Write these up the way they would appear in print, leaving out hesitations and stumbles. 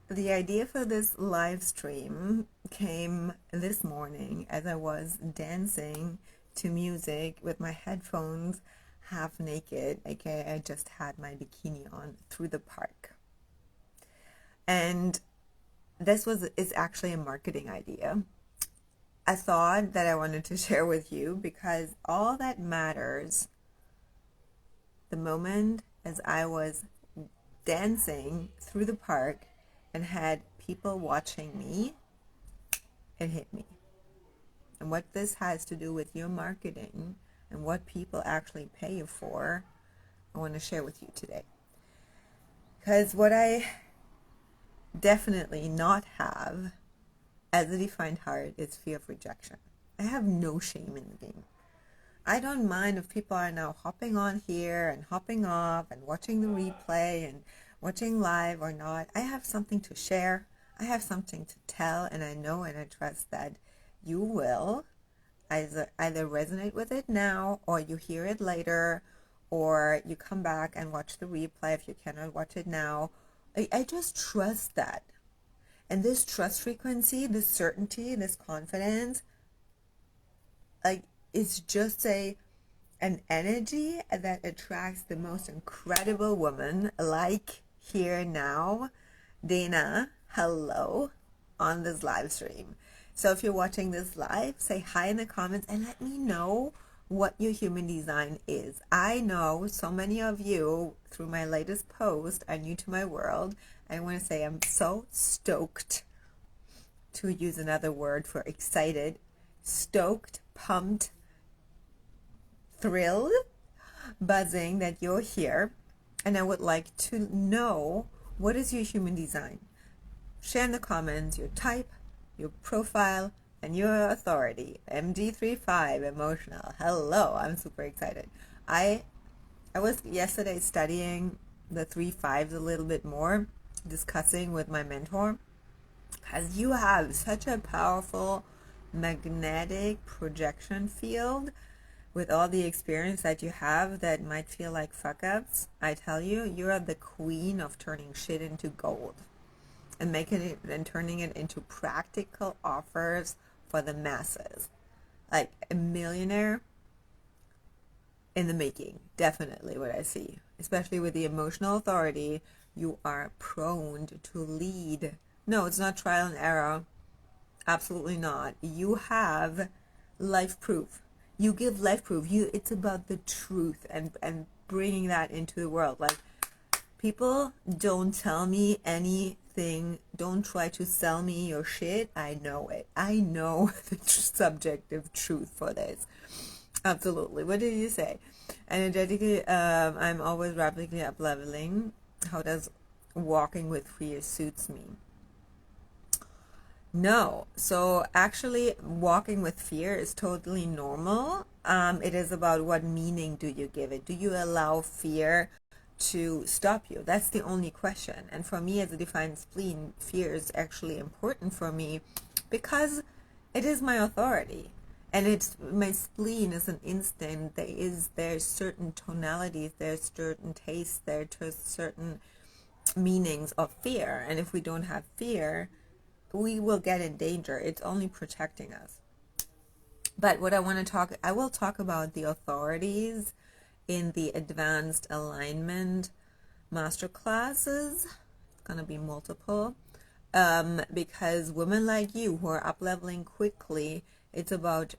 The idea for this live stream came this morning as I was dancing to music with my headphones half naked, aka I just had my bikini on through the park. And this is actually a marketing idea. I thought that I wanted to share with you because all that matters the moment as I was dancing through the park and had people watching me, it hit me. And what this has to do with your marketing and what people actually pay you for, I want to share with you today. Because what I definitely not have as a defined heart is fear of rejection. I have no shame in the game. I don't mind if people are now hopping on here and hopping off and watching the replay and watching live or not. I have something to share. I have something to tell, and I know and I trust that you will either resonate with it now, or you hear it later, or you come back and watch the replay if you cannot watch it now. I just trust that. And this trust frequency, this certainty, this confidence, it's just an energy that attracts the most incredible woman, like here now, Dana, hello, on this live stream. So if you're watching this live, say hi in the comments and let me know what your human design is. I know so many of you, through my latest post, are new to my world. I want to say I'm so stoked, to use another word for excited, stoked, pumped, thrilled, buzzing that you're here, and I would like to know, what is your human design? Share in the comments your type, your profile, and your authority. MG35 emotional. Hello, I'm super excited. I was yesterday studying the 3 5s a little bit more, discussing with my mentor, because you have such a powerful magnetic projection field with all the experience that you have that might feel like fuck ups. I tell you, you're the queen of turning shit into gold and making it and turning it into practical offers for the masses. Like a millionaire in the making, definitely what I see. Especially with the emotional authority, you are prone to lead. No, it's not trial and error. Absolutely not. You have life proof. You give life proof. It's about the truth and bringing that into the world. Like, people don't tell me anything. Don't try to sell me your shit. I know it. I know the subjective truth for this. Absolutely. What did you say? Energetically, I'm always rapidly up leveling. How does walking with fear suits me? No. So actually, walking with fear is totally normal. It is about what meaning do you give it? Do you allow fear to stop you? That's the only question. And for me, as a defined spleen, fear is actually important for me because it is my authority. And it's my spleen is an instant. There's certain tonalities, there's certain tastes, there's certain meanings of fear. And if we don't have fear, we will get in danger. It's only protecting us. But what I will talk about the authorities in the advanced alignment masterclasses. It's going to be multiple. Because women like you who are up leveling quickly, it's about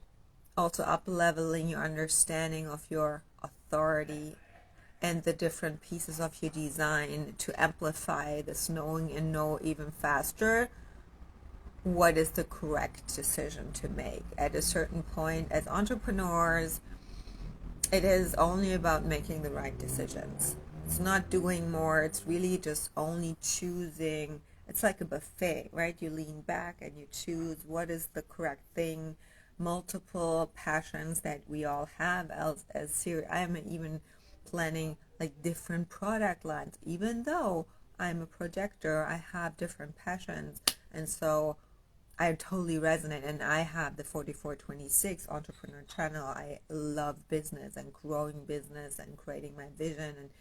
also up leveling your understanding of your authority and the different pieces of your design to amplify this knowing and know even faster what is the correct decision to make. At a certain point, as entrepreneurs, it is only about making the right decisions. It's not doing more. It's really just only choosing. It's like a buffet, right? You lean back and you choose what is the correct thing. Multiple passions that we all have as serious. I am even planning like different product lines. Even though I'm a projector, I have different passions. And so I totally resonate, and I have the 4426 entrepreneur channel. I love business and growing business and creating my vision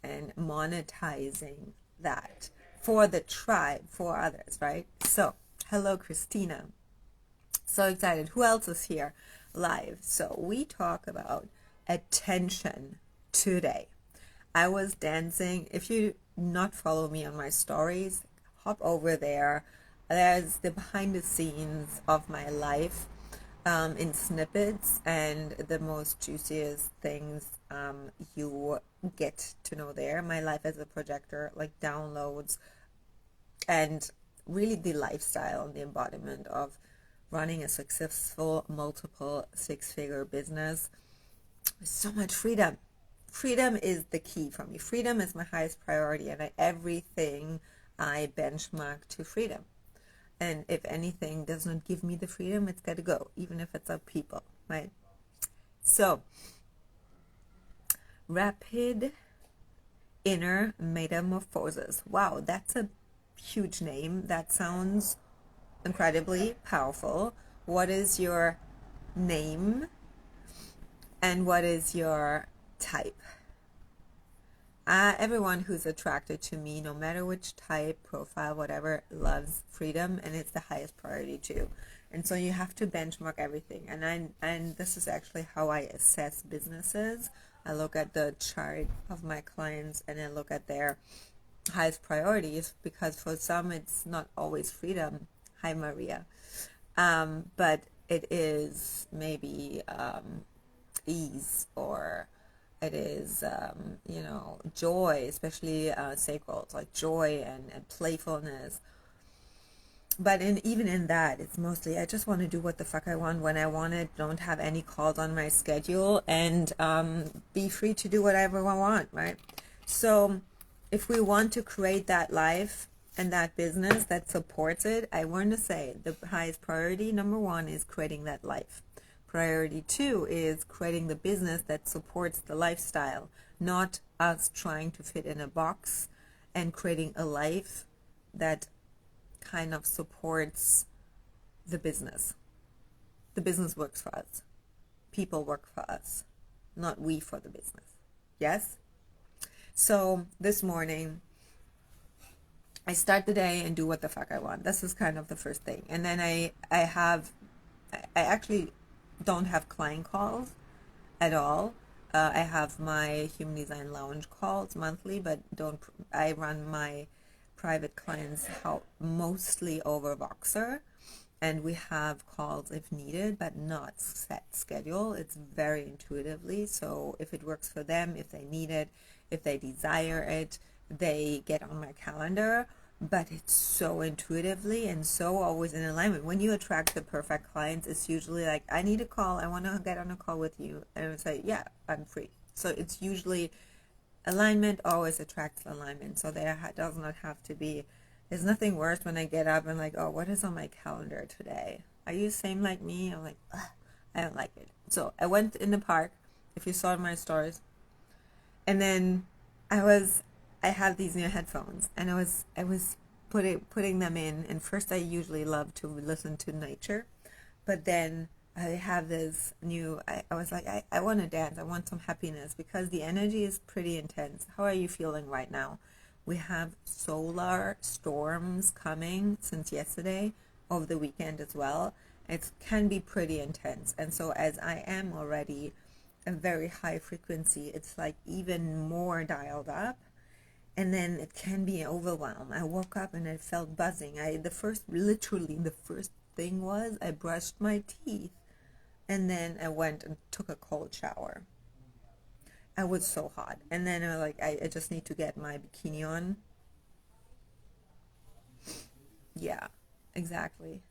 and monetizing that for the tribe, for others, right? So, hello, Christina. So excited. Who else is here live? So, we talk about attention today. I was dancing. If you not follow me on my stories, hop over there. There's the behind the scenes of my life in snippets, and the most juiciest things you get to know there. My life as a projector, like downloads, and really the lifestyle and the embodiment of running a successful multiple six-figure business. So much freedom. Freedom is the key for me. Freedom is my highest priority, and everything I benchmark to freedom. And if anything does not give me the freedom, it's got to go, even if it's of people, right? So, rapid inner metamorphosis. Wow, that's a huge name. That sounds incredibly powerful. What is your name and what is your type? Everyone who's attracted to me, no matter which type, profile, whatever, loves freedom, and it's the highest priority too. And so you have to benchmark everything. And this is actually how I assess businesses. I look at the chart of my clients and I look at their highest priorities, because for some it's not always freedom. Hi, Maria. But it is maybe ease, or it is, joy, especially sacrals, like joy and playfulness. But even in that, it's mostly I just want to do what the fuck I want when I want it, don't have any calls on my schedule, and be free to do whatever I want, right? So if we want to create that life and that business that supports it, I want to say the highest priority, number one, is creating that life. Priority two is creating the business that supports the lifestyle, not us trying to fit in a box, and creating a life that kind of supports the business. The business works for us. People work for us, not we for the business. Yes? So this morning, I start the day and do what the fuck I want. This is kind of the first thing. And then I actually don't have client calls at all. I have my Human Design Lounge calls monthly, but I run my private clients mostly over Voxer, and we have calls if needed, but not set schedule. It's very intuitively. So if it works for them, if they need it, if they desire it, they get on my calendar. But it's so intuitively and so always in alignment. When you attract the perfect clients, it's usually like, I need a call. I want to get on a call with you. And it's like, yeah, I'm free. So it's usually alignment always attracts alignment. So there does not have to be, there's nothing worse when I get up and like, oh, what is on my calendar today? Are you same like me? I'm like, ugh, I don't like it. So I went in the park, if you saw my stories, and then I have these new headphones, and I was putting them in, and first I usually love to listen to nature, but then I have this new, I was like, I want to dance, I want some happiness, because the energy is pretty intense. How are you feeling right now? We have solar storms coming since yesterday, over the weekend as well. It can be pretty intense, and so as I am already a very high frequency, it's like even more dialed up, and then it can be overwhelmed. I woke up and I felt buzzing. Literally the first thing was I brushed my teeth, and then I went and took a cold shower. I was so hot, and then I just need to get my bikini on. Yeah, exactly.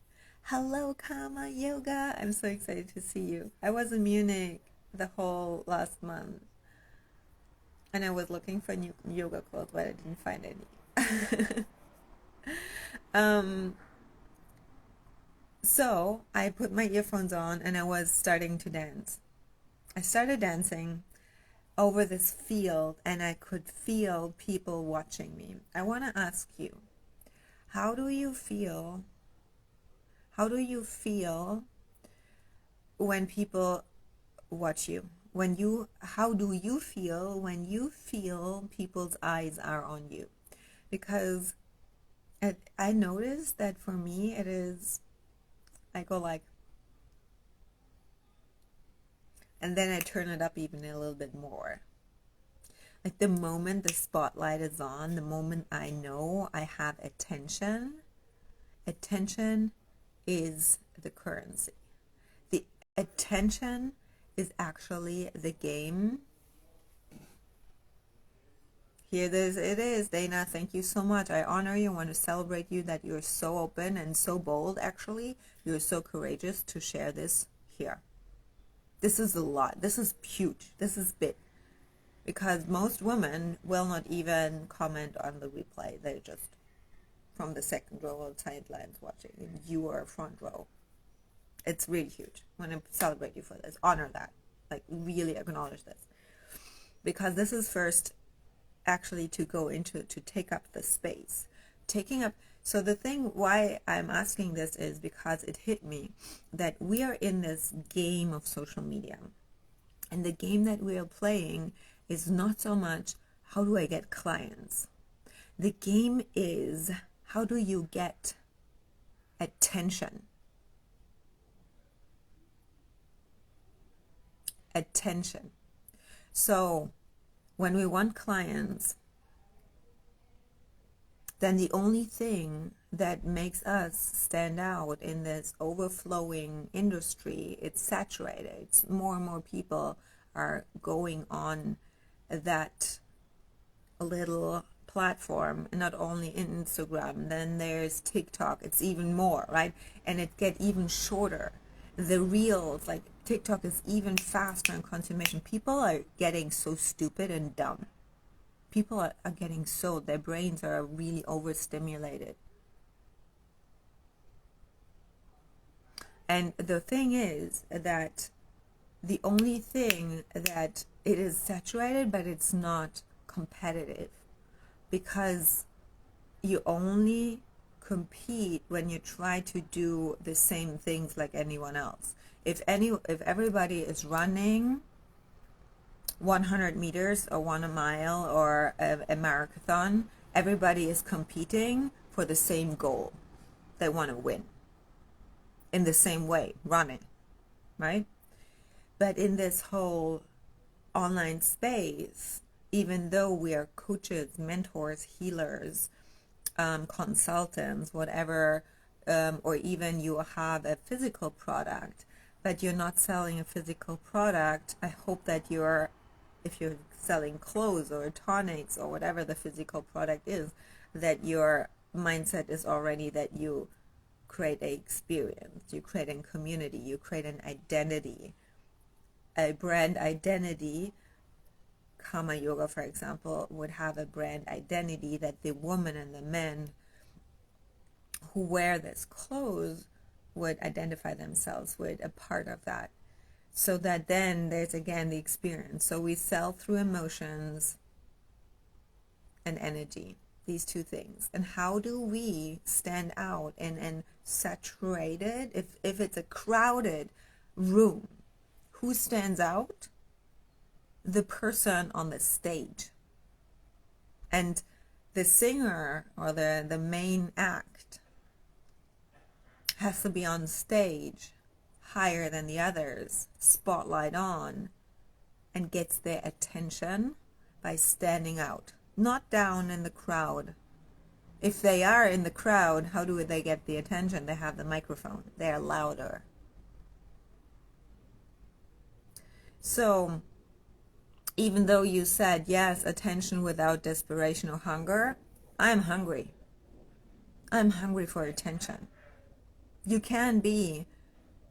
Hello, Kama Yoga. I'm so excited to see you. I was in Munich the whole last month, and I was looking for new yoga clothes, but I didn't find any. So I put my earphones on and I was starting to dance. I started dancing over this field, and I could feel people watching me. I want to ask you, how do you feel? How do you feel when people watch you? How do you feel when you feel people's eyes are on you? Because I noticed that for me it is, I go like, and then I turn it up even a little bit more. Like the moment the spotlight is on, the moment I know I have attention, attention is the currency. The attention is actually the game. Here it is, Dana. Thank you so much. I honor you. I want to celebrate you that you're so open and so bold, actually. You're so courageous to share this here. This is a lot. This is huge. This is big. Because most women will not even comment on the replay. They're just from the second row or sidelines watching. And you are front row. It's really huge. I want to celebrate you for this. Honor that. Like, really acknowledge this. Because this is first actually to go into, to take up the space. Taking up. So the thing why I'm asking this is because it hit me that we are in this game of social media. And the game that we are playing is not so much how do I get clients. The game is how do you get attention. Attention. So when we want clients, then the only thing that makes us stand out in this overflowing industry, it's saturated. It's more and more people are going on that little platform, and not only in Instagram, then there's TikTok. It's even more, right? And it get even shorter. The reels, like TikTok, is even faster in consummation. People are getting so stupid and dumb. People are getting so, their brains are really overstimulated. And the thing is that the only thing that it is saturated, but it's not competitive, because you only compete when you try to do the same things like anyone else. If everybody is running 100 meters or 1 mile or a marathon, everybody is competing for the same goal. They want to win in the same way, running, right? But in this whole online space, even though we are coaches, mentors, healers, consultants, whatever, or even you have a physical product, but you're not selling a physical product, I hope that if you're selling clothes or tonics or whatever the physical product is, that your mindset is already that you create an experience, you create a community, you create an identity, a brand identity. Kama Yoga, for example, would have a brand identity that the woman and the men who wear this clothes would identify themselves with a part of that. So that then there's again the experience. So we sell through emotions and energy, these two things. And how do we stand out and saturated? If it's a crowded room, who stands out? The person on the stage. And the singer or the main act has to be on stage higher than the others, spotlight on, and gets their attention by standing out, not down in the crowd. If they are in the crowd, how do they get the attention? They have the microphone. They're louder. So even though you said, yes, attention without desperation or hunger, I'm hungry. I'm hungry for attention. You can be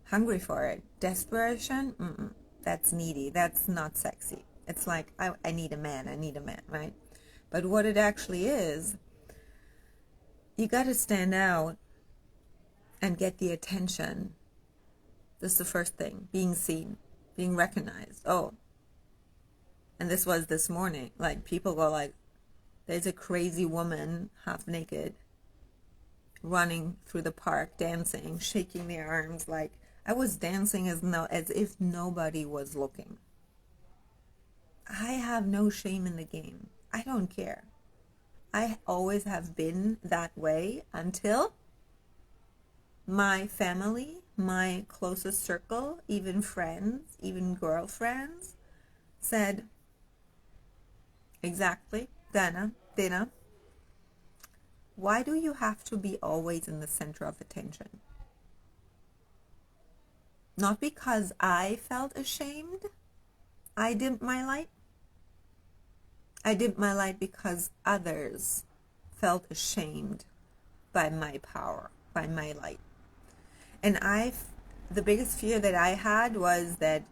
hungry for it. Desperation, that's needy. That's not sexy. It's like, I need a man, right? But what it actually is, you got to stand out and get the attention. This is the first thing, being seen, being recognized. Oh, and this was this morning, like people go like, there's a crazy woman half naked running through the park, dancing, shaking their arms. Like I was dancing as if nobody was looking. I have no shame in the game. I don't care. I always have been that way until my family, my closest circle, even friends, even girlfriends said, exactly, Dana, why do you have to be always in the center of attention? Not because I felt ashamed, I dimmed my light. I dimmed my light because others felt ashamed by my power, by my light. And the biggest fear that I had was that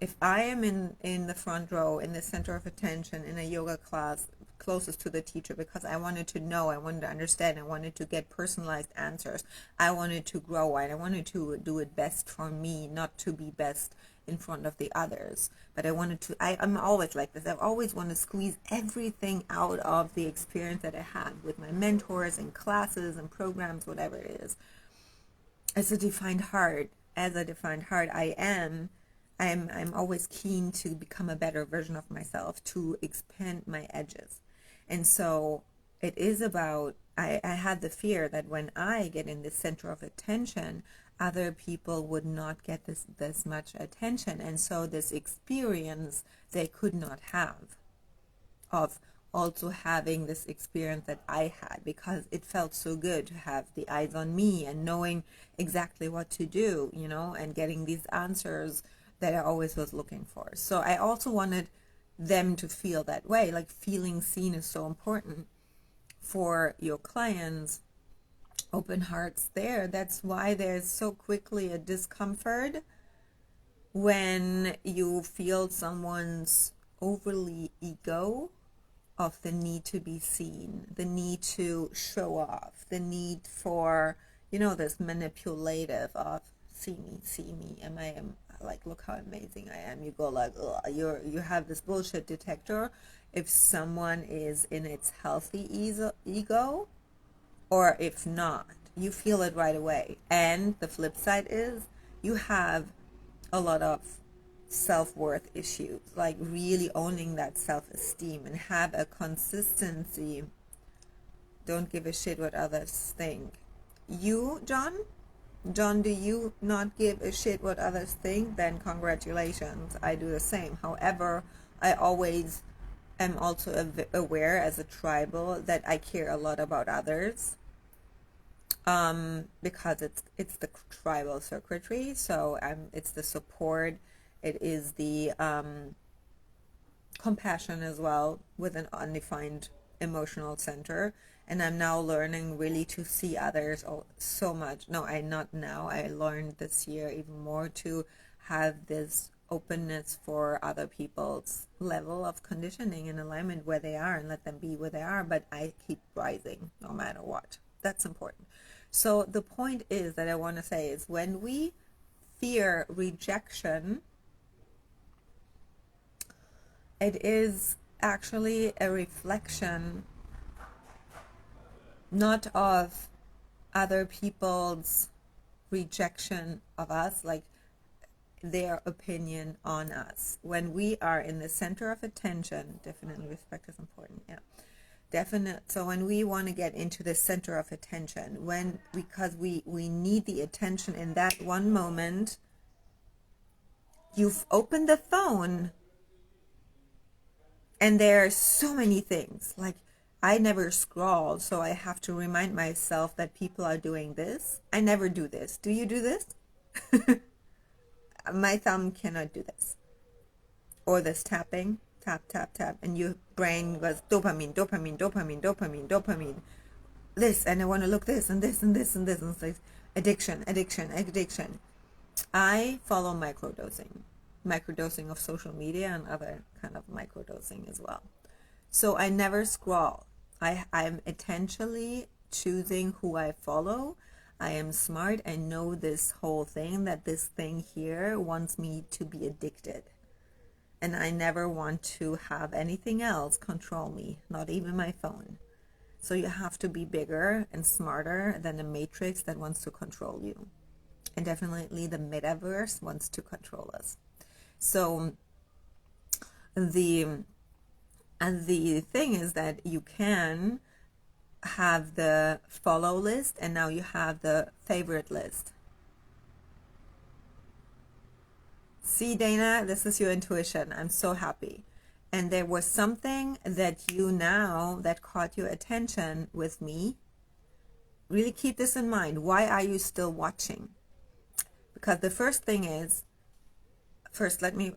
if I am in the front row, in the center of attention, in a yoga class, closest to the teacher, because I wanted to know, I wanted to understand, I wanted to get personalized answers, I wanted to grow, and I wanted to do it best for me, not to be best in front of the others. But I wanted to, I'm always like this, I always want to squeeze everything out of the experience that I had with my mentors and classes and programs, whatever it is. As a defined heart, I'm always keen to become a better version of myself, to expand my edges. And so it is about, I had the fear that when I get in the center of attention, other people would not get this much attention. And so this experience they could not have of also having this experience that I had, because it felt so good to have the eyes on me and knowing exactly what to do, and getting these answers that I always was looking for. So I also wanted them to feel that way, like feeling seen is so important for your clients. Open hearts there. That's why there's so quickly a discomfort when you feel someone's overly ego of the need to be seen, the need to show off, the need for, this manipulative of see me, like, look how amazing I am. You go like, ugh, you have this bullshit detector. If someone is in its healthy ego, or if not, you feel it right away. And the flip side is you have a lot of self-worth issues, like really owning that self-esteem and have a consistency. Don't give a shit what others think. You, John, do you not give a shit what others think? Then congratulations, I do the same. However, I always am also aware as a tribal that I care a lot about others, because it's the tribal circuitry. So it's the support, it is the compassion as well, with an undefined emotional center. And I'm now learning really to see others so much. No, I not now. I learned this year even more to have this openness for other people's level of conditioning and alignment where they are, and let them be where they are. But I keep rising no matter what. That's important. So the point is that I want to say is, when we fear rejection, it is actually a reflection not of other people's rejection of us, like their opinion on us. When we are in the center of attention, definitely respect is important, yeah. Definite. So when we want to get into the center of attention, because we need the attention in that one moment, you've opened the phone and there are so many things. Like, I never scroll, so I have to remind myself that people are doing this. I never do this. Do you do this? My thumb cannot do this. Or this tapping, tap, tap, tap, and your brain goes dopamine, dopamine, dopamine, dopamine, dopamine. This, and I want to look this, and this, and this, and this, and it's like addiction, addiction, addiction. I follow microdosing of social media and other kind of microdosing as well. So I never scroll. I'm intentionally choosing who I follow. I am smart. I know this whole thing, that this thing here wants me to be addicted. And I never want to have anything else control me, not even my phone. So you have to be bigger and smarter than the matrix that wants to control you. And definitely the metaverse wants to control us. So the And the thing is that you can have the follow list, and now you have the favorite list. See, Dana, this is your intuition. I'm so happy. And there was something that that caught your attention with me. Really keep this in mind. Why are you still watching? Because the first thing is, first, let me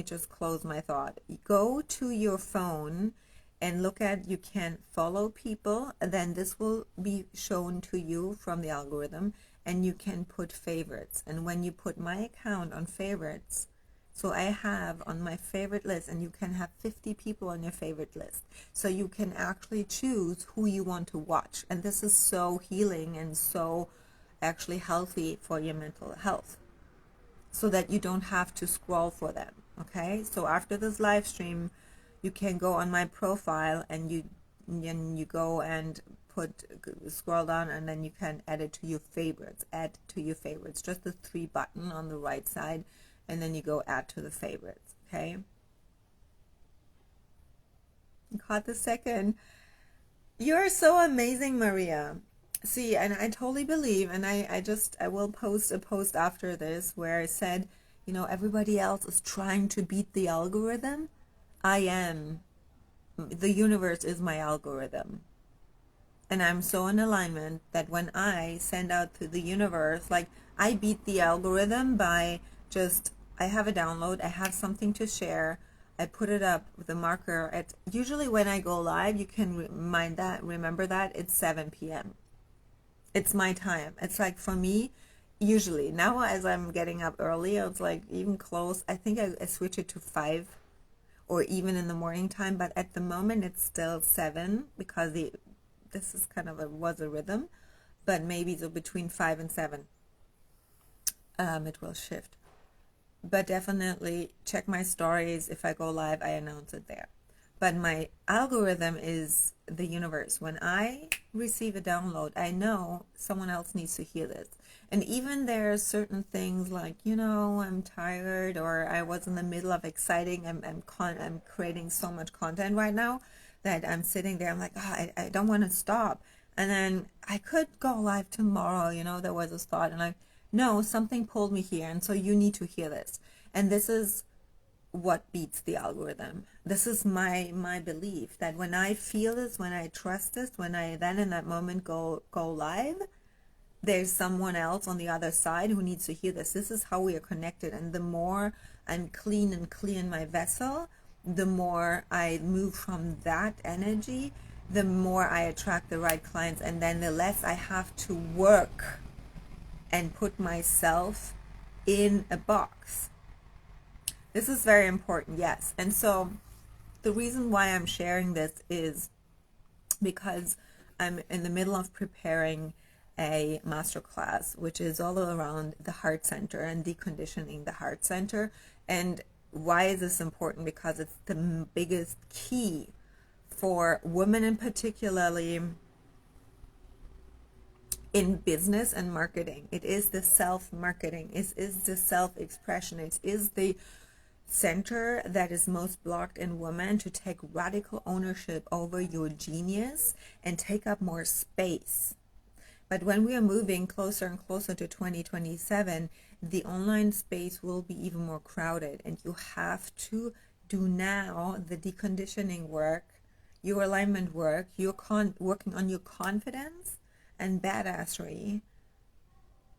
just close my thought. Go to your phone and look at, you can follow people, then this will be shown to you from the algorithm, and you can put favorites. And when you put my account on favorites, so I have on my favorite list, and you can have 50 people on your favorite list. So you can actually choose who you want to watch. And this is so healing and so actually healthy for your mental health, so that you don't have to scroll for them. Okay, so after this live stream, you can go on my profile and you go and scroll down, and then you can add it to your favorites. Add to your favorites, just the 3 button on the right side, and then you go add to the favorites. Okay, caught the second. You're so amazing, Maria. See, and I totally believe, and I will post a post after this where I said, everybody else is trying to beat the algorithm. I am. The universe is my algorithm. And I'm so in alignment that when I send out to the universe, like, I beat the algorithm by just, I have a download, I have something to share, I put it up with a marker at, usually when I go live, you can remember that it's 7 p.m. It's my time. It's like, for me, usually, now as I'm getting up early, it's like even close, I think I switch it to 5, or even in the morning time, but at the moment it's still 7, because this is kind of was a rhythm, but maybe so between 5 and 7 it will shift. But definitely check my stories. If I go live, I announce it there. But my algorithm is the universe. When I receive a download, I know someone else needs to hear this. And even there are certain things like, I'm tired, or I was in the middle of exciting, I'm creating so much content right now that I'm sitting there, I'm like, I don't want to stop. And then I could go live tomorrow, there was a thought, and no, something pulled me here, and so you need to hear this. And this is what beats the algorithm. This is my belief, that when I feel this, when I trust this, when I then in that moment go live, there's someone else on the other side who needs to hear this. This is how we are connected. And the more I'm clean and clear in my vessel, the more I move from that energy, the more I attract the right clients, and then the less I have to work and put myself in a box. This is very important, yes. And so the reason why I'm sharing this is because I'm in the middle of preparing a masterclass, which is all around the heart center and deconditioning the heart center. And why is this important? Because it's the biggest key for women, in particularly in business and marketing. It is the self-marketing. It is the self-expression. It is the center that is most blocked in women to take radical ownership over your genius and take up more space. But when we are moving closer and closer to 2027, the online space will be even more crowded, and you have to do now the deconditioning work, your alignment work, working on your confidence and badassery,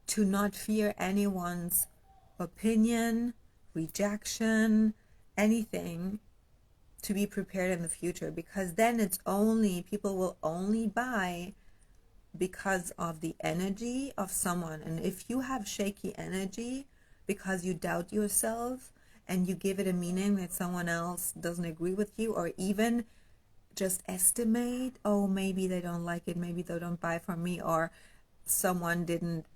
to not fear anyone's opinion, rejection, anything, to be prepared in the future. Because then people will only buy because of the energy of someone. And if you have shaky energy because you doubt yourself and you give it a meaning that someone else doesn't agree with you, or even just estimate, oh, maybe they don't like it, maybe they don't buy from me, or someone didn't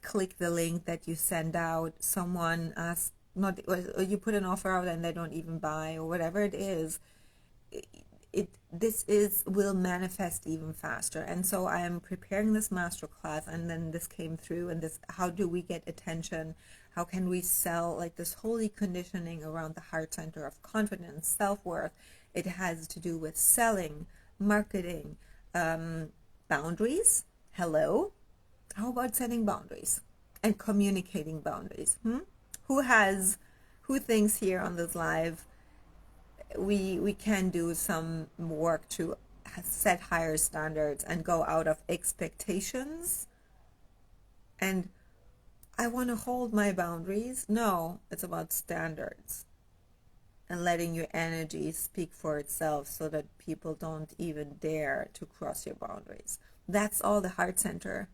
click the link that you send out, someone or you put an offer out and they don't even buy, or whatever it is, will manifest even faster. And so I am preparing this masterclass, and then this came through, and this, how do we get attention? How can we sell, like this holy conditioning around the heart center of confidence, self-worth? It has to do with selling, marketing, boundaries. Hello. How about setting boundaries and communicating boundaries? Who thinks here on this live we can do some work to set higher standards and go out of expectations? And I want to hold my boundaries. No, it's about standards and letting your energy speak for itself so that people don't even dare to cross your boundaries. That's all the heart center,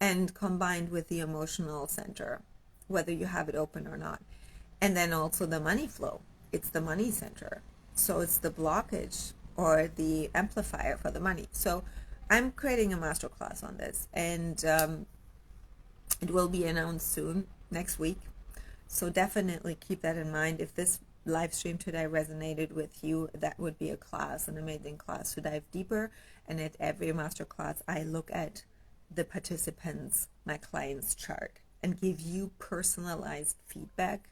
and combined with the emotional center, whether you have it open or not. And then also the money flow. It's the money center. So it's the blockage or the amplifier for the money. So I'm creating a masterclass on this, and it will be announced soon, next week. So definitely keep that in mind. If this live stream today resonated with you, that would be a class, an amazing class to dive deeper. And at every masterclass, I look at the participants, my clients' chart, and give you personalized feedback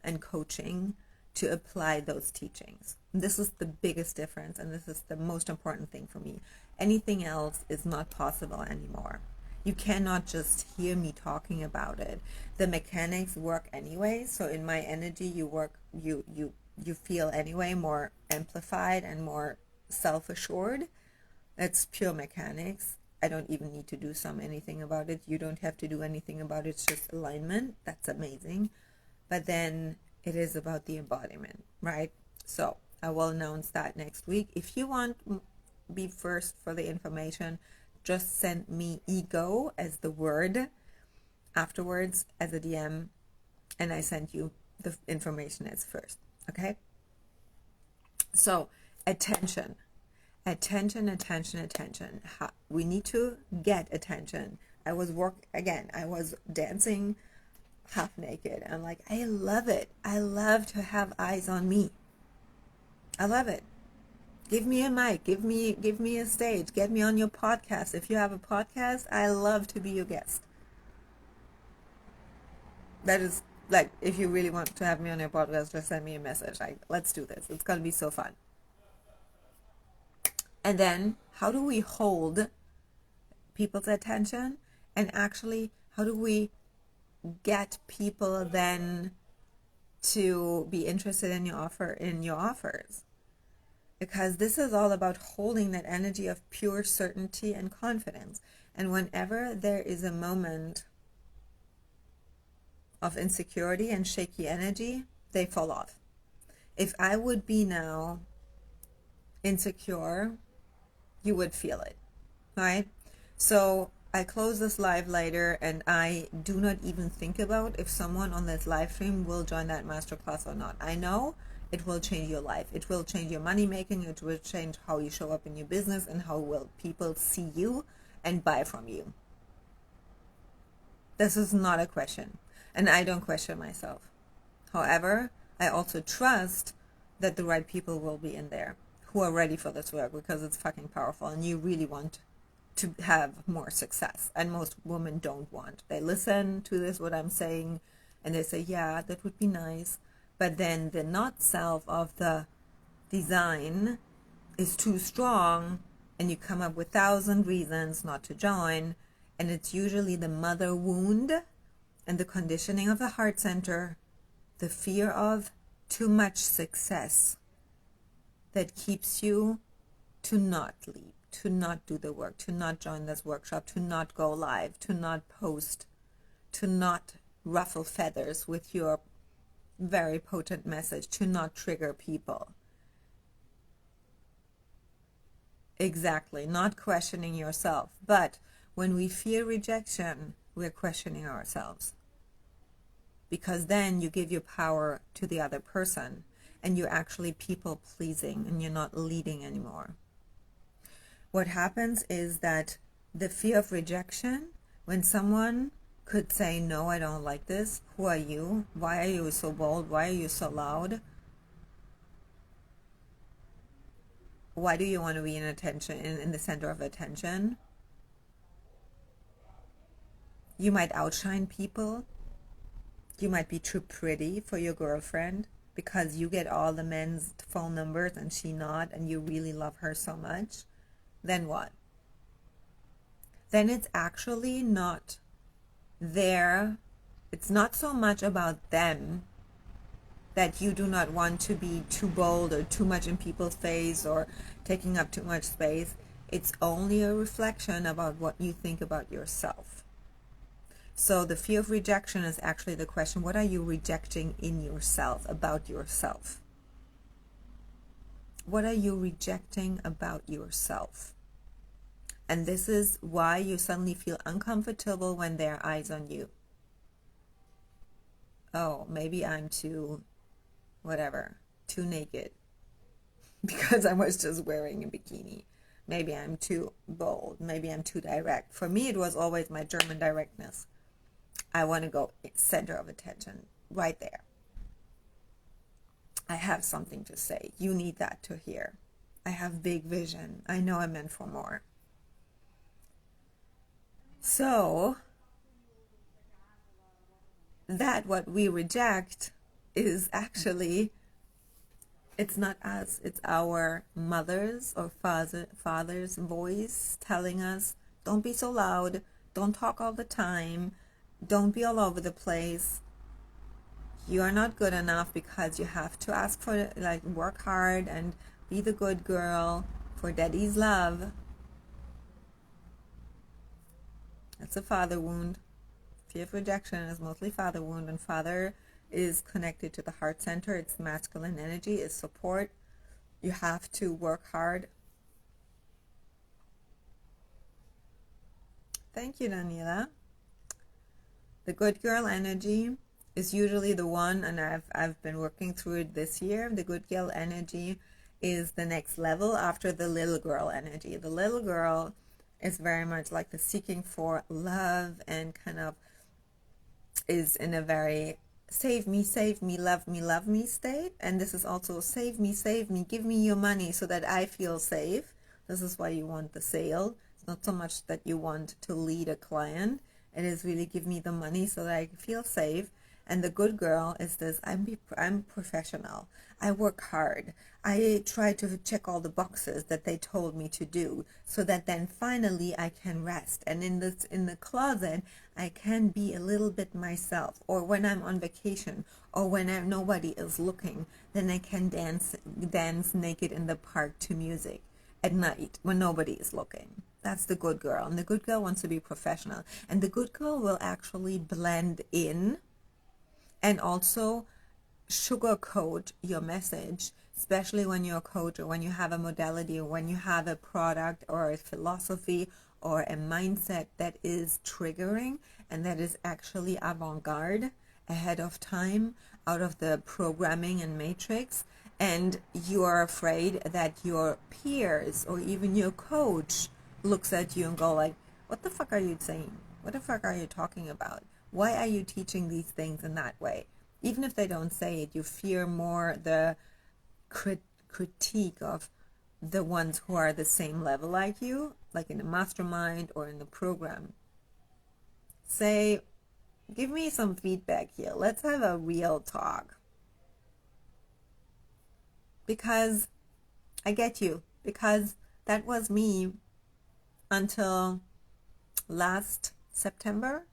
and coaching to apply those teachings. This is the biggest difference, and this is the most important thing for me. Anything else is not possible anymore. You cannot just hear me talking about it. The mechanics work anyway, so in my energy you feel anyway more amplified and more self-assured. It's pure mechanics. I don't even need to do anything about it. You don't have to do anything about it. It's just alignment. That's amazing. But then it is about the embodiment, right? So I will announce that next week. If you want be first for the information, just send me ego as the word afterwards as a DM, and I send you the information as first. Okay? So attention. We need to get attention. I was dancing half naked. I'm like, I love it. I love to have eyes on me. I love it. Give me a mic. Give me a stage. Get me on your podcast. If you have a podcast, I love to be your guest. That is, like, if you really want to have me on your podcast, just send me a message. Like, let's do this. It's going to be so fun. And then, how do we hold people's attention? And actually, how do we get people then to be interested in your offers? Because this is all about holding that energy of pure certainty and confidence. And whenever there is a moment of insecurity and shaky energy, they fall off. If I would be now insecure, you would feel it, right? So I close this live later, and I do not even think about if someone on this live stream will join that masterclass or not. I know it will change your life. It will change your money making. It will change how you show up in your business and how will people see you and buy from you. This is not a question, and I don't question myself. However, I also trust that the right people will be in there who are ready for this work, because it's fucking powerful, and you really want to have more success. And most women don't want. They listen to this, what I'm saying, and they say, yeah, that would be nice. But then the not self of the design is too strong, and you come up with 1,000 reasons not to join. And it's usually the mother wound and the conditioning of the heart center, the fear of too much success, that keeps you to not leave, to not do the work, to not join this workshop, to not go live, to not post, to not ruffle feathers with your very potent message, to not trigger people. Exactly, not questioning yourself. But when we fear rejection, we're questioning ourselves. Because then you give your power to the other person, and you're actually people pleasing, and you're not leading anymore. What happens is that the fear of rejection, when someone could say, no, I don't like this. Who are you? Why are you so bold? Why are you so loud? Why do you want to be in the center of attention? You might outshine people. You might be too pretty for your girlfriend because you get all the men's phone numbers and she not, and you really love her so much. Then what? Then it's actually not there. It's not so much about them, that you do not want to be too bold or too much in people's face or taking up too much space. It's only a reflection about what you think about yourself. So the fear of rejection is actually the question, what are you rejecting in yourself, about yourself? What are you rejecting about yourself? And this is why you suddenly feel uncomfortable when there are eyes on you. Oh, maybe I'm too, whatever, too naked because I was just wearing a bikini. Maybe I'm too bold. Maybe I'm too direct. For me, it was always my German directness. I want to go center of attention, right there. I have something to say. You need that to hear. I have big vision. I know I'm meant for more. So that what we reject is actually, it's not us, it's our mother's or father's voice telling us, don't be so loud, don't talk all the time, don't be all over the place. You are not good enough because you have to ask for, like, work hard and be the good girl for daddy's love. That's a father wound. Fear of rejection is mostly father wound, and father is connected to the heart center. It's masculine energy, it's support. You have to work hard. Thank you, Daniela. The good girl energy is usually the one, and I've been working through it this year. The good girl energy is the next level after the little girl energy. The little girl is very much like the seeking for love and kind of is in a very save me, love me state. And this is also save me, give me your money so that I feel safe. This is why you want the sale. It's not so much that you want to lead a client. It is really give me the money so that I feel safe. And the good girl is this, I'm professional. I work hard. I try to check all the boxes that they told me to do so that then finally I can rest. And in the closet, I can be a little bit myself. Or when I'm on vacation or when nobody is looking, then I can dance naked in the park to music at night when nobody is looking. That's the good girl. And the good girl wants to be professional. And the good girl will actually blend in and also sugarcoat your message, especially when you're a coach or when you have a modality or when you have a product or a philosophy or a mindset that is triggering and that is actually avant-garde, ahead of time, out of the programming and matrix, and you are afraid that your peers or even your coach looks at you and go like, what the fuck are you saying? What the fuck are you talking about? Why are you teaching these things in that way? Even if they don't say it, you fear more the critique of the ones who are the same level like you, like in a mastermind or in the program. Say, give me some feedback here. Let's have a real talk. Because I get you. Because that was me until last September,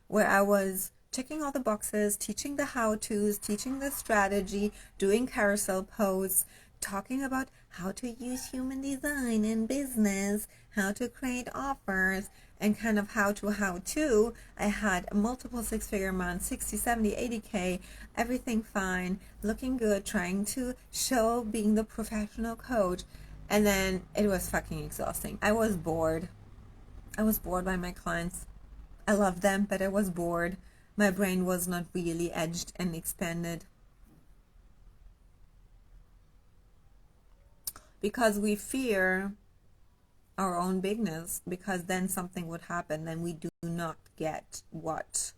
where I was checking all the boxes, teaching the how-tos, teaching the strategy, doing carousel posts, talking about how to use human design in business, how to create offers, and kind of how to. I had multiple six-figure months, 60, 70, 80K, everything fine, looking good, trying to show being the professional coach. And then it was fucking exhausting. I was bored. I was bored by my clients. I loved them, but I was bored. My brain was not really edged and expanded. Because we fear our own bigness, because then something would happen, then we do not get what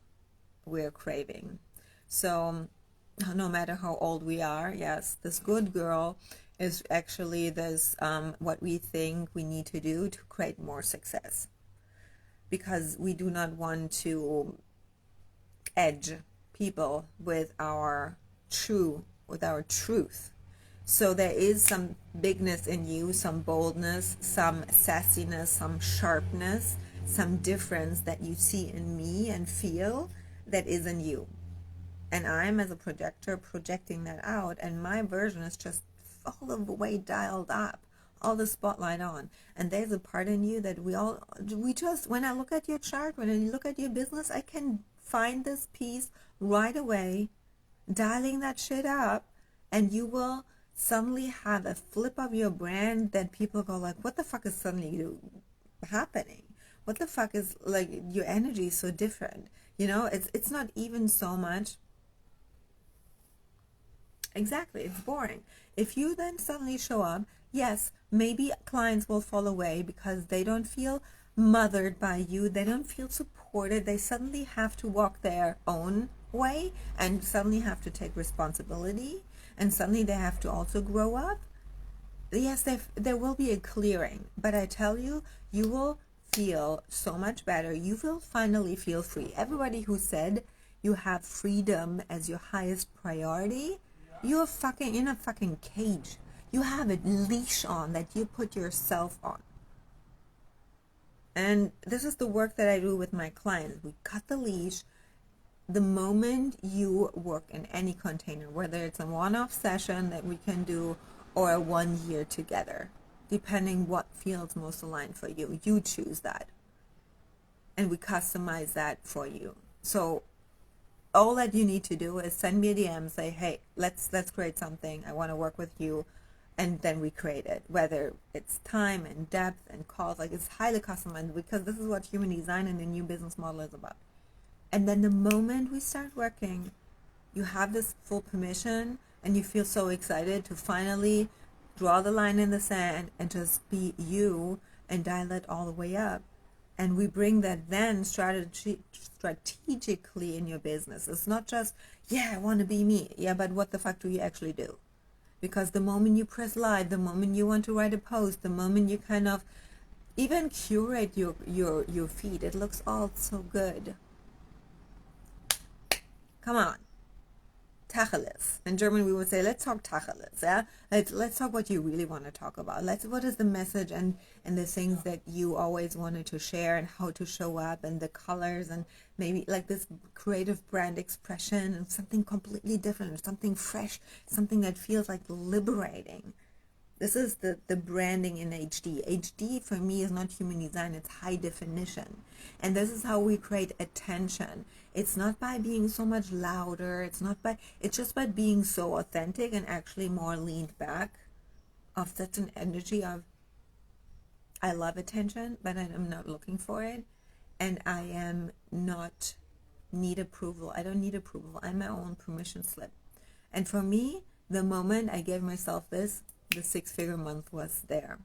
we're craving. So no matter how old we are, yes, this good girl is actually this what we think we need to do to create more success, because we do not want to edge people with our truth. So there is some bigness in you, some boldness, some sassiness, some sharpness, some difference that you see in me and feel that is in you. And I'm, as a projector, projecting that out, and my version is just all the way dialed up, all the spotlight on. And there's a part in you that we just, when I look at your chart, when I look at your business, I can find this piece right away, dialing that shit up, and you will suddenly have a flip of your brand that people go like, what the fuck is suddenly happening? What the fuck is, like, your energy is so different? You know, it's not even so much. Exactly, it's boring. If you then suddenly show up, yes, maybe clients will fall away because they don't feel mothered by you, they don't feel supported, they suddenly have to walk their own way and suddenly have to take responsibility, and suddenly they have to also grow up. Yes, there will be a clearing, but I tell you, you will feel so much better. You will finally feel free. Everybody who said you have freedom as your highest priority, you're in a fucking cage. You have a leash on that you put yourself on. And this is the work that I do with my clients. We cut the leash. The moment you work in any container, whether it's a one-off session that we can do or a 1 year together, depending what feels most aligned for you, you choose that. And we customize that for you. So all that you need to do is send me a DM, say, hey, let's create something. I want to work with you. And then we create it, whether it's time and depth and calls, like, it's highly customized, because this is what human design and the new business model is about. And then the moment we start working, you have this full permission and you feel so excited to finally draw the line in the sand and just be you and dial it all the way up. And we bring that then strategically in your business. It's not just, yeah, I want to be me. Yeah, but what the fuck do you actually do? Because the moment you press live, the moment you want to write a post, the moment you kind of even curate your feed, it looks all so good. Come on. Tacheles. In German, we would say, let's talk tacheles. Yeah? Let's talk what you really want to talk about. What is the message and the things that you always wanted to share, and how to show up, and the colors, and maybe like this creative brand expression, and something completely different, something fresh, something that feels like liberating. This is the branding in HD. HD for me is not human design, it's high definition. And this is how we create attention. It's not by being so much louder, it's just by being so authentic and actually more leaned back, of such an energy of, I love attention, but I'm not looking for it. And I am not need approval. I don't need approval. I'm my own permission slip. And for me, the moment I gave myself this, the 6-figure month was there.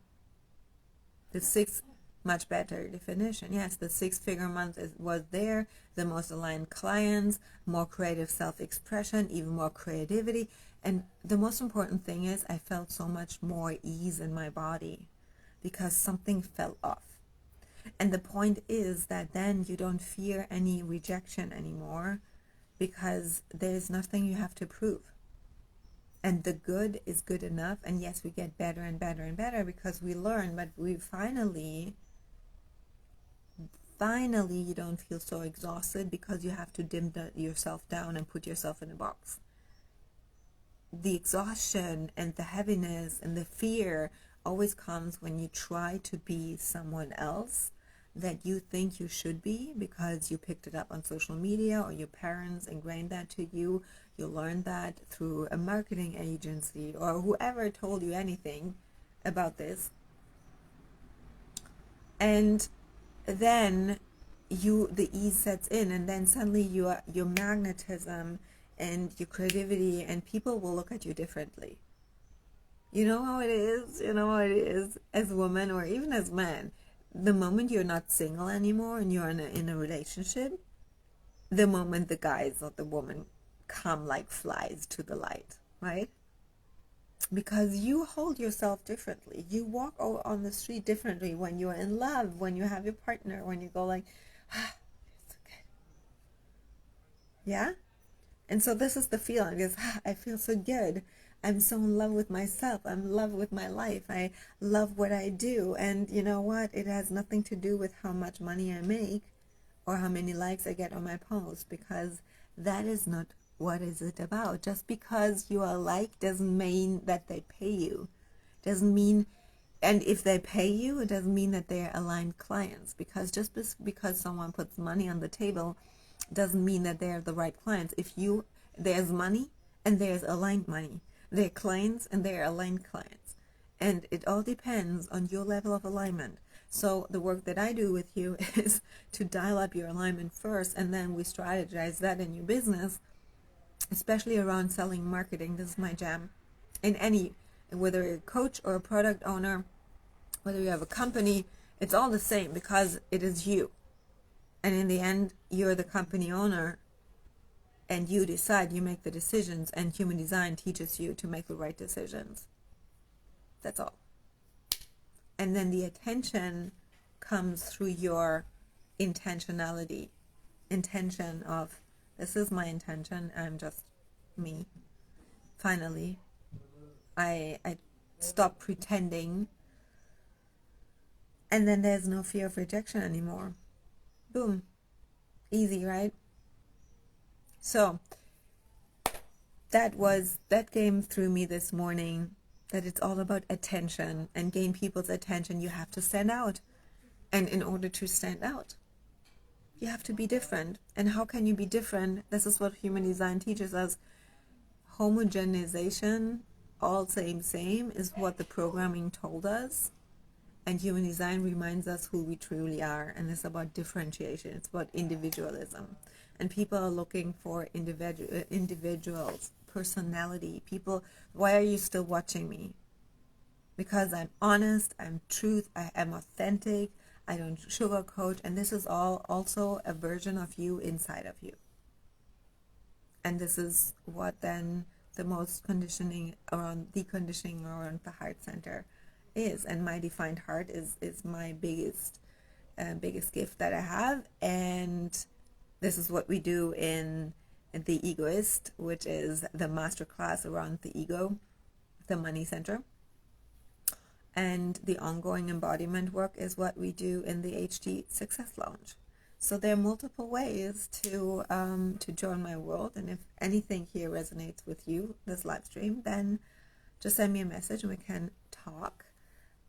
Much better definition. Yes, the 6-figure month was there. The most aligned clients, more creative self-expression, even more creativity. And the most important thing is I felt so much more ease in my body because something fell off. And the point is that then you don't fear any rejection anymore, because there's nothing you have to prove. And the good is good enough. And yes, we get better and better and better because we learn, but we finally you don't feel so exhausted because you have to dim yourself down and put yourself in a box. The exhaustion and the heaviness and the fear always comes when you try to be someone else that you think you should be because you picked it up on social media, or your parents ingrained that to you. You learned that through a marketing agency, or whoever told you anything about this. And then the ease sets in, and then suddenly your magnetism and your creativity, and people will look at you differently. You know how it is as a woman, or even as men. The moment you're not single anymore and you're in a relationship, the moment the guys or the woman come like flies to the light, right? because you hold yourself differently. You walk on the street differently when you're in love, when you have your partner, when you go like, ah, it's okay. Yeah? And so this is the feeling, is I feel so good. I'm so in love with myself. I'm in love with my life. I love what I do. And you know what? It has nothing to do with how much money I make or how many likes I get on my post, because that is not what is it about. Just because you are liked doesn't mean that they pay you. Doesn't mean, and if they pay you, it doesn't mean that they're aligned clients, because just because someone puts money on the table doesn't mean that they're the right clients. There's money and there's aligned money. They're clients and they're aligned clients. And it all depends on your level of alignment. So the work that I do with you is to dial up your alignment first, and then we strategize that in your business, especially around selling, marketing. This is my jam. In any, whether you're a coach or a product owner, whether you have a company, it's all the same, because it is you. And in the end, you're the company owner, and you decide, you make the decisions, and human design teaches you to make the right decisions. That's all. And then the attention comes through your intentionality. Intention of, this is my intention, I'm just me. Finally, I stop pretending, and then there's no fear of rejection anymore. Boom. Easy, right? So that came through me this morning, that it's all about attention, and gain people's attention. You have to stand out. And in order to stand out, you have to be different. And how can you be different? This is what human design teaches us. Homogenization, all same, is what the programming told us. And human design reminds us who we truly are. And it's about differentiation. It's about individualism. And people are looking for individuals, personality. People, why are you still watching me? Because I'm honest, I'm truth, I am authentic, I don't sugarcoat. And this is all also a version of you inside of you. And this is what then the most deconditioning around the heart center is. And my defined heart is my biggest gift that I have. And this is what we do in the Egoist, which is the masterclass around the ego, the money center. And the ongoing embodiment work is what we do in the HD Success Lounge. So there are multiple ways to join my world. And if anything here resonates with you, this live stream, then just send me a message and we can talk.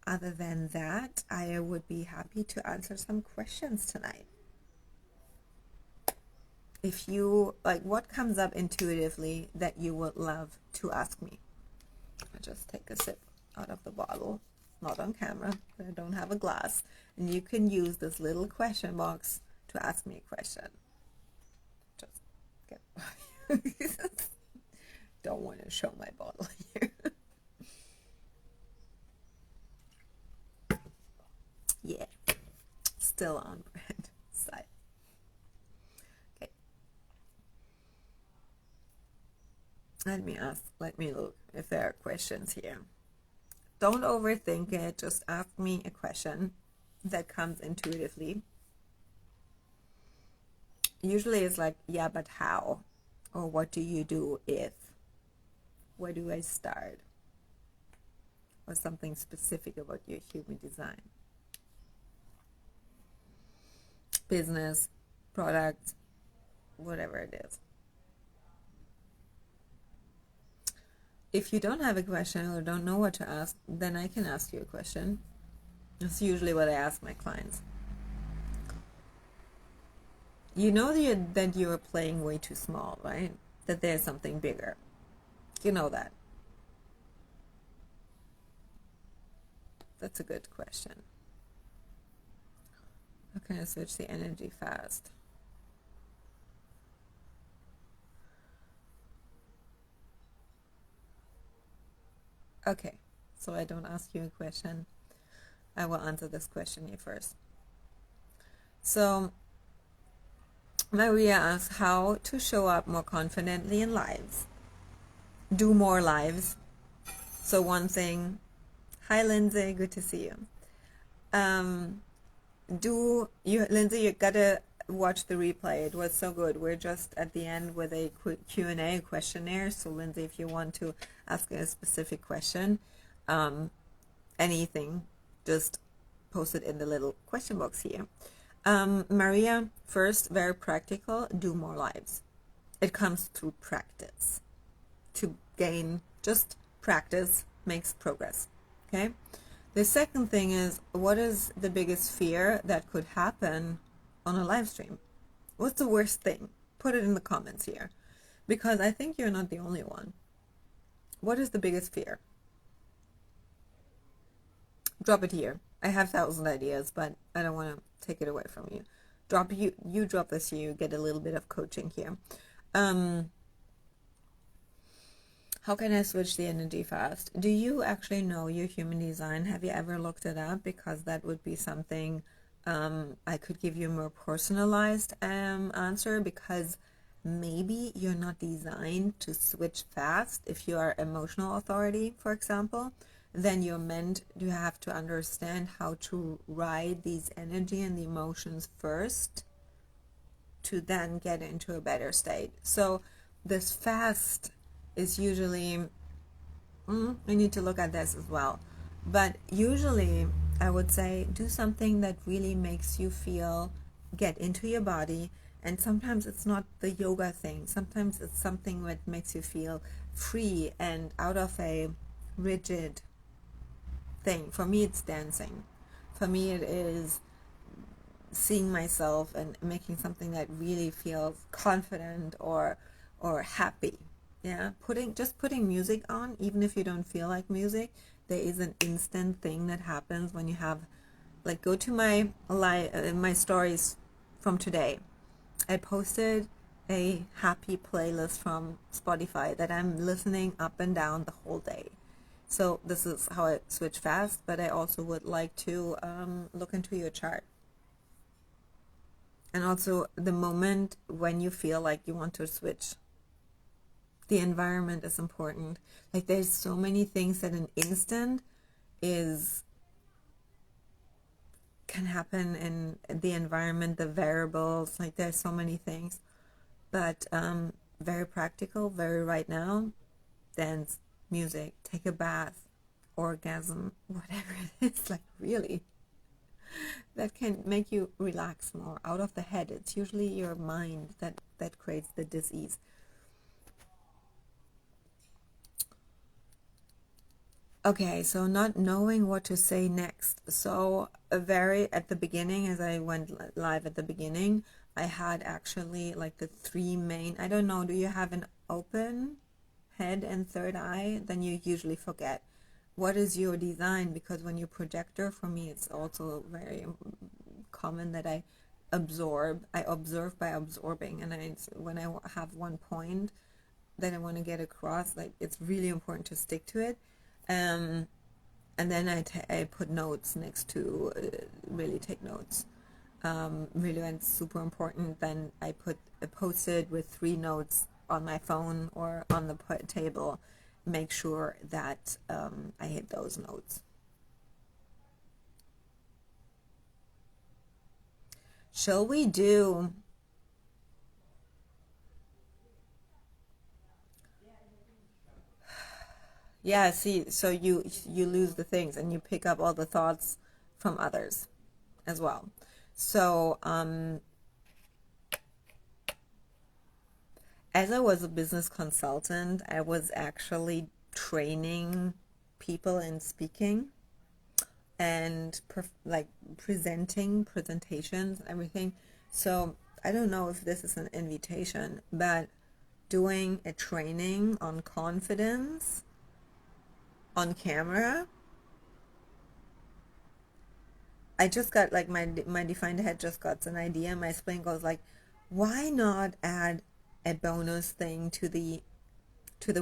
Other than that, I would be happy to answer some questions tonight. If you, like, what comes up intuitively that you would love to ask me? I'll just take a sip out of the bottle, not on camera, but I don't have a glass. And you can use this little question box to ask me a question. Just get don't want to show my bottle here. Yeah, still on brand side. Okay. Let me look if there are questions here. Don't overthink it. Just ask me a question that comes intuitively. Usually it's like, yeah, but how? Or what do you do if? Where do I start? Or something specific about your human design. Business, product, whatever it is. If you don't have a question or don't know what to ask, then I can ask you a question. That's usually what I ask my clients. You know that you're playing way too small, right? That there's something bigger. You know that. That's a good question. How can I switch the energy fast? Okay, so I don't ask you a question. I will answer this question here first. So Maria asks how to show up more confidently in lives. Do more lives. So one thing, hi Lindsay, good to see you. Lindsay, you gotta watch the replay. It was so good. We're just at the end with a quick Q&A, questionnaire. So Lindsay, if you want to ask a specific question, anything, just post it in the little question box here. Maria, first, very practical, do more lives. It comes through practice. To gain, just practice makes progress. Okay? The second thing is, what is the biggest fear that could happen on a live stream? What's the worst thing? Put it in the comments here, because I think you're not the only one. What is the biggest fear? Drop it here. I have 1,000 ideas, but I don't want to take it away from you. You drop this here, you get a little bit of coaching here. How can I switch the energy fast? Do you actually know your human design? Have you ever looked it up? Because that would be something I could give you a more personalized answer, because maybe you're not designed to switch fast. If you are emotional authority, for example, then you're meant to have to understand how to ride these energy and the emotions first to then get into a better state. So this fast is usually, we need to look at this as well. But usually I would say do something that really makes you feel, get into your body. And sometimes it's not the yoga thing. Sometimes it's something that makes you feel free and out of a rigid thing. For me, it's dancing. For me, it is seeing myself and making something that really feels confident or happy. Yeah, putting music on, even if you don't feel like music, there is an instant thing that happens when you have, like, go to my stories from today. I posted a happy playlist from Spotify that I'm listening up and down the whole day. So this is how I switch fast, but I also would like to look into your chart. And also the moment when you feel like you want to switch. The environment is important. Like, there's so many things that an instant can happen in the environment, the variables, like there's so many things. But very practical, very right now, dance, music, take a bath, orgasm, whatever it is, like really. That can make you relax more, out of the head. It's usually your mind that creates the disease. Okay, so not knowing what to say next. So at the beginning, as I went live at the beginning, I had actually like the three main, I don't know, do you have an open head and third eye? Then you usually forget. What is your design? Because when you projector, for me, it's also very common that I observe by absorbing. And when I have one point that I want to get across, like, it's really important to stick to it. And then I put notes next to really take notes. Really, when it's super important, then I put a post-it with 3 notes on my phone or on the table. Make sure that I hit those notes. Shall we do Yeah, see, so you lose the things and you pick up all the thoughts from others as well. So as I was a business consultant, I was actually training people in speaking and like presenting presentations and everything. So I don't know if this is an invitation, but doing a training on confidence on camera, I just got like my defined head just got an idea. My brain goes like, why not add a bonus thing to the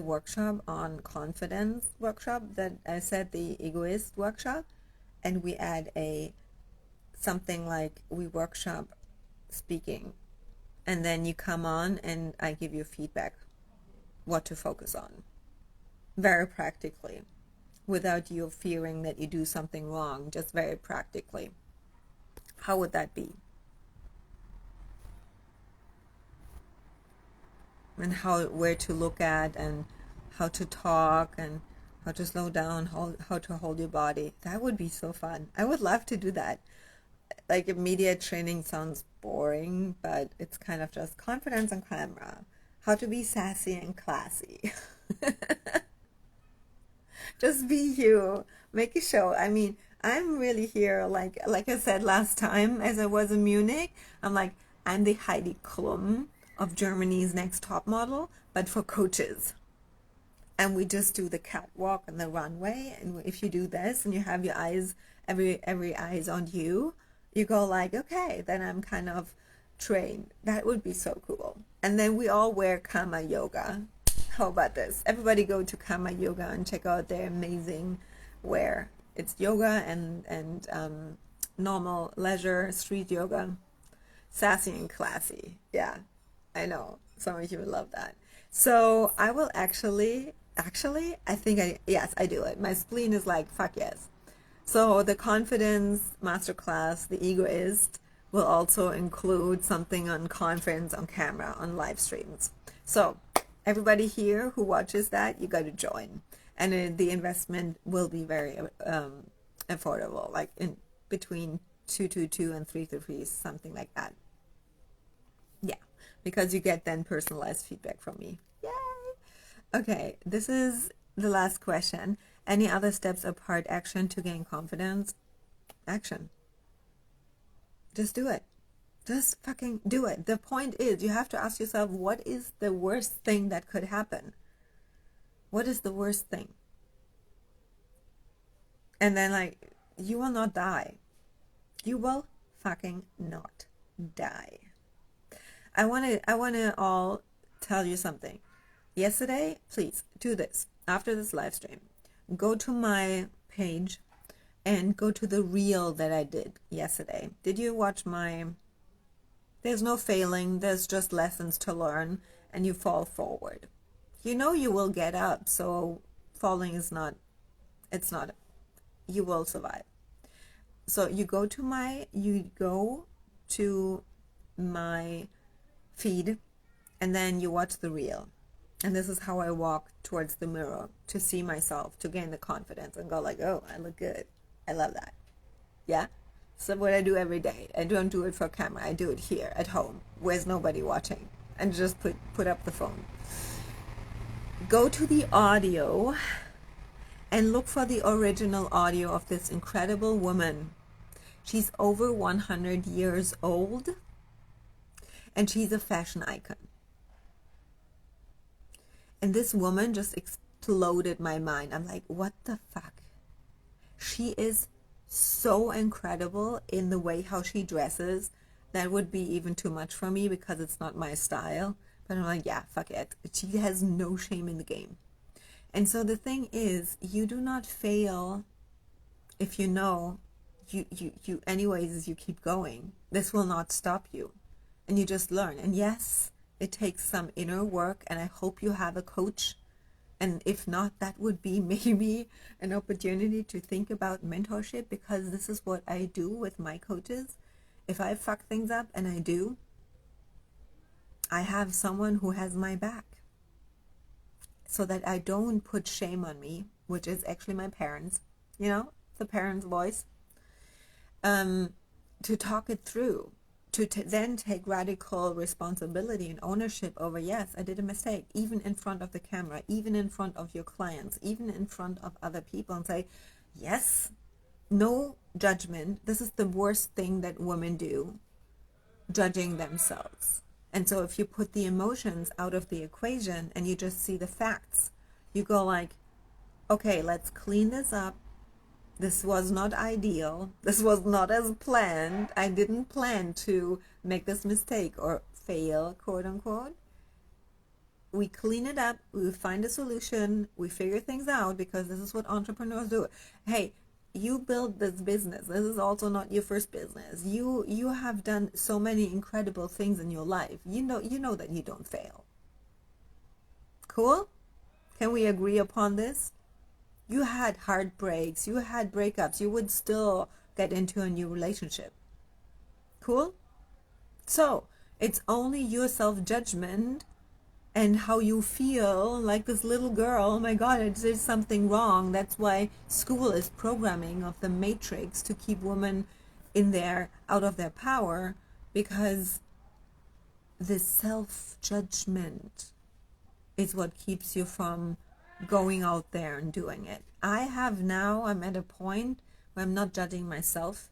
workshop on confidence workshop that I said, the egoist workshop, and we add something like we workshop speaking, and then you come on and I give you feedback what to focus on, very practically. without you fearing that you do something wrong, just very practically? How would that be? And where to look at, and how to talk, and how to slow down, how to hold your body. That would be so fun. I would love to do that. Like, immediate training sounds boring, but it's kind of just confidence on camera. How to be sassy and classy. Just be you. Make a show. I mean, I'm really here, like I said last time, as I was in Munich, I'm the Heidi Klum of Germany's Next Top Model, but for coaches. And we just do the catwalk and the runway. And if you do this and you have your eyes, every eyes on you, you go like, okay, then I'm kind of trained. That would be so cool. And then we all wear Karma Yoga. How about this? Everybody go to Karma Yoga and check out their amazing wear. It's yoga and normal leisure street yoga. Sassy and classy. Yeah, I know. Some of you would love that. So I will actually, I think yes, I do it. My spleen is like, fuck yes. So the confidence masterclass, the egoist, will also include something on conference, on camera, on live streams. So everybody here who watches that, you got to join. And the investment will be very affordable, like in between 222 and 333, something like that. Yeah, because you get then personalized feedback from me. Yay! Okay, this is the last question. Any other steps apart action to gain confidence? Action. Just do it. Just fucking do it. The point is, you have to ask yourself, what is the worst thing that could happen? What is the worst thing? And then, like, you will not die. You will fucking not die. I want to all tell you something. Yesterday, please do this. After this live stream, go to my page and go to the reel that I did yesterday. Did you watch my... There's no failing. There's just lessons to learn, and you fall forward. You know you will get up, so falling is not... It's not... You will survive. So you go to my feed, and then you watch the reel. And this is how I walk towards the mirror to see myself, to gain the confidence and go like, oh, I look good. I love that. Yeah? So what I do every day. I don't do it for camera. I do it here at home. Where's nobody watching? And just put up the phone. Go to the audio and look for the original audio of this incredible woman. She's over 100 years old, and she's a fashion icon. And this woman just exploded my mind. I'm like, what the fuck? She is so incredible in the way how she dresses. That would be even too much for me because it's not my style. But I'm like, yeah, fuck it. She has no shame in the game. And so the thing is, you do not fail if you know you anyways, you keep going. This will not stop you. And you just learn. And yes, it takes some inner work, and I hope you have a coach. And if not, that would be maybe an opportunity to think about mentorship, because this is what I do with my coaches. If I fuck things up, and I do, I have someone who has my back so that I don't put shame on me, which is actually my parents, you know, the parents' voice, to talk it through. To then take radical responsibility and ownership over, yes, I did a mistake, even in front of the camera, even in front of your clients, even in front of other people, and say, yes, no judgment. This is the worst thing that women do, judging themselves. And so if you put the emotions out of the equation and you just see the facts, you go like, okay, let's clean this up. This was not ideal. This was not as planned. I didn't plan to make this mistake or fail, quote unquote. We clean it up. We find a solution. We figure things out, because this is what entrepreneurs do. Hey, you build this business. This is also not your first business. You have done so many incredible things in your life. You know that you don't fail. Cool? Can we agree upon this? You had heartbreaks, you had breakups, you would still get into a new relationship. Cool? So it's only your self-judgment and how you feel like this little girl. Oh my God, there's something wrong. That's why school is programming of the matrix to keep women in there, out of their power, because the self-judgment is what keeps you from going out there and doing it. I'm at a point where I'm not judging myself,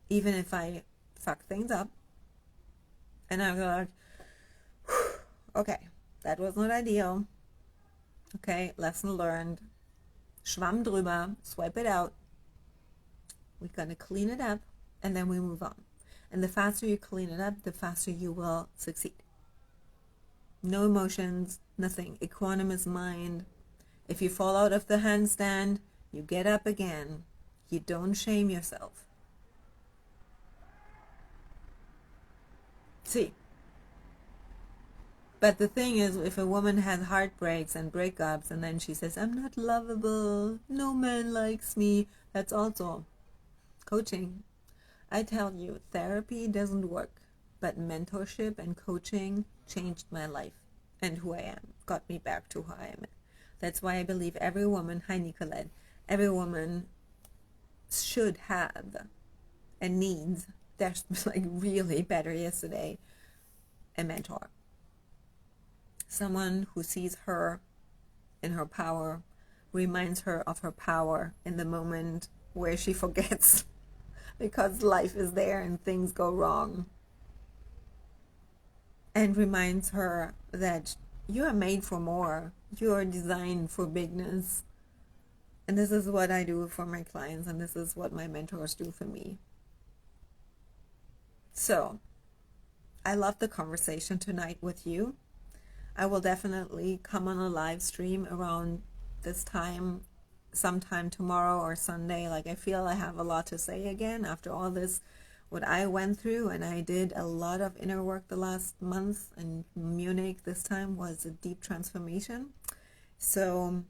even if I fuck things up. And I'm like, okay, that was not ideal. Okay, lesson learned. Schwamm drüber, swipe it out. We're gonna clean it up, and then we move on. And the faster you clean it up, the faster you will succeed. No emotions, nothing. Equanimous mind. If you fall out of the handstand, you get up again. You don't shame yourself. See, but the thing is, if a woman has heartbreaks and breakups and then she says, I'm not lovable, no man likes me, that's also coaching. I tell you, therapy doesn't work, but mentorship and coaching changed my life and who I am, got me back to who I am. That's why I believe every woman, hi Nicolette, every woman should have and needs, that's like really better yesterday, a mentor. Someone who sees her in her power, reminds her of her power in the moment where she forgets because life is there and things go wrong. And reminds her that you are made for more. You are designed for bigness. And this is what I do for my clients, and this is what my mentors do for me. So, I love the conversation tonight with you. I will definitely come on a live stream around this time, sometime tomorrow or Sunday. Like, I feel I have a lot to say again after all this, what I went through, and I did a lot of inner work the last month, and Munich this time was a deep transformation. So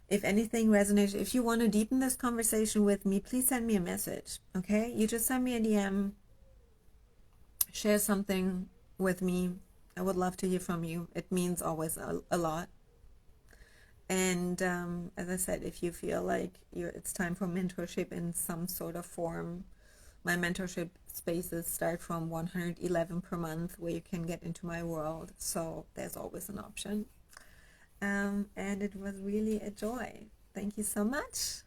if anything resonates, if you want to deepen this conversation with me, please send me a message, okay? You just send me a DM, share something with me. I would love to hear from you. It means always a lot. And as I said, if you feel like it's time for mentorship in some sort of form, my mentorship spaces start from $111 per month, where you can get into my world. So there's always an option. And it was really a joy. Thank you so much.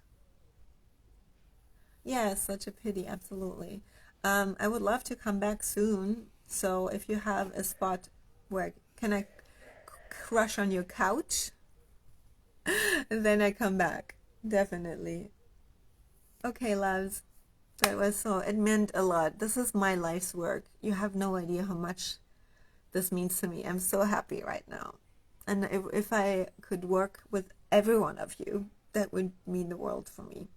Yeah, such a pity, absolutely. I would love to come back soon. So if you have a spot where can I crush on your couch, then I come back. Definitely. Okay, loves. It meant a lot. This is my life's work. You have no idea how much this means to me. I'm so happy right now. And if I could work with every one of you, that would mean the world for me.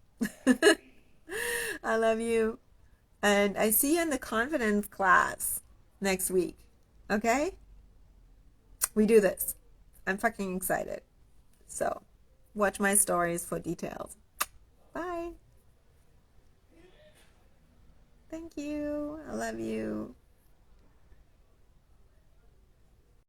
I love you. And I see you in the confidence class next week. Okay? We do this. I'm fucking excited. So, watch my stories for details. Bye. Thank you. I love you.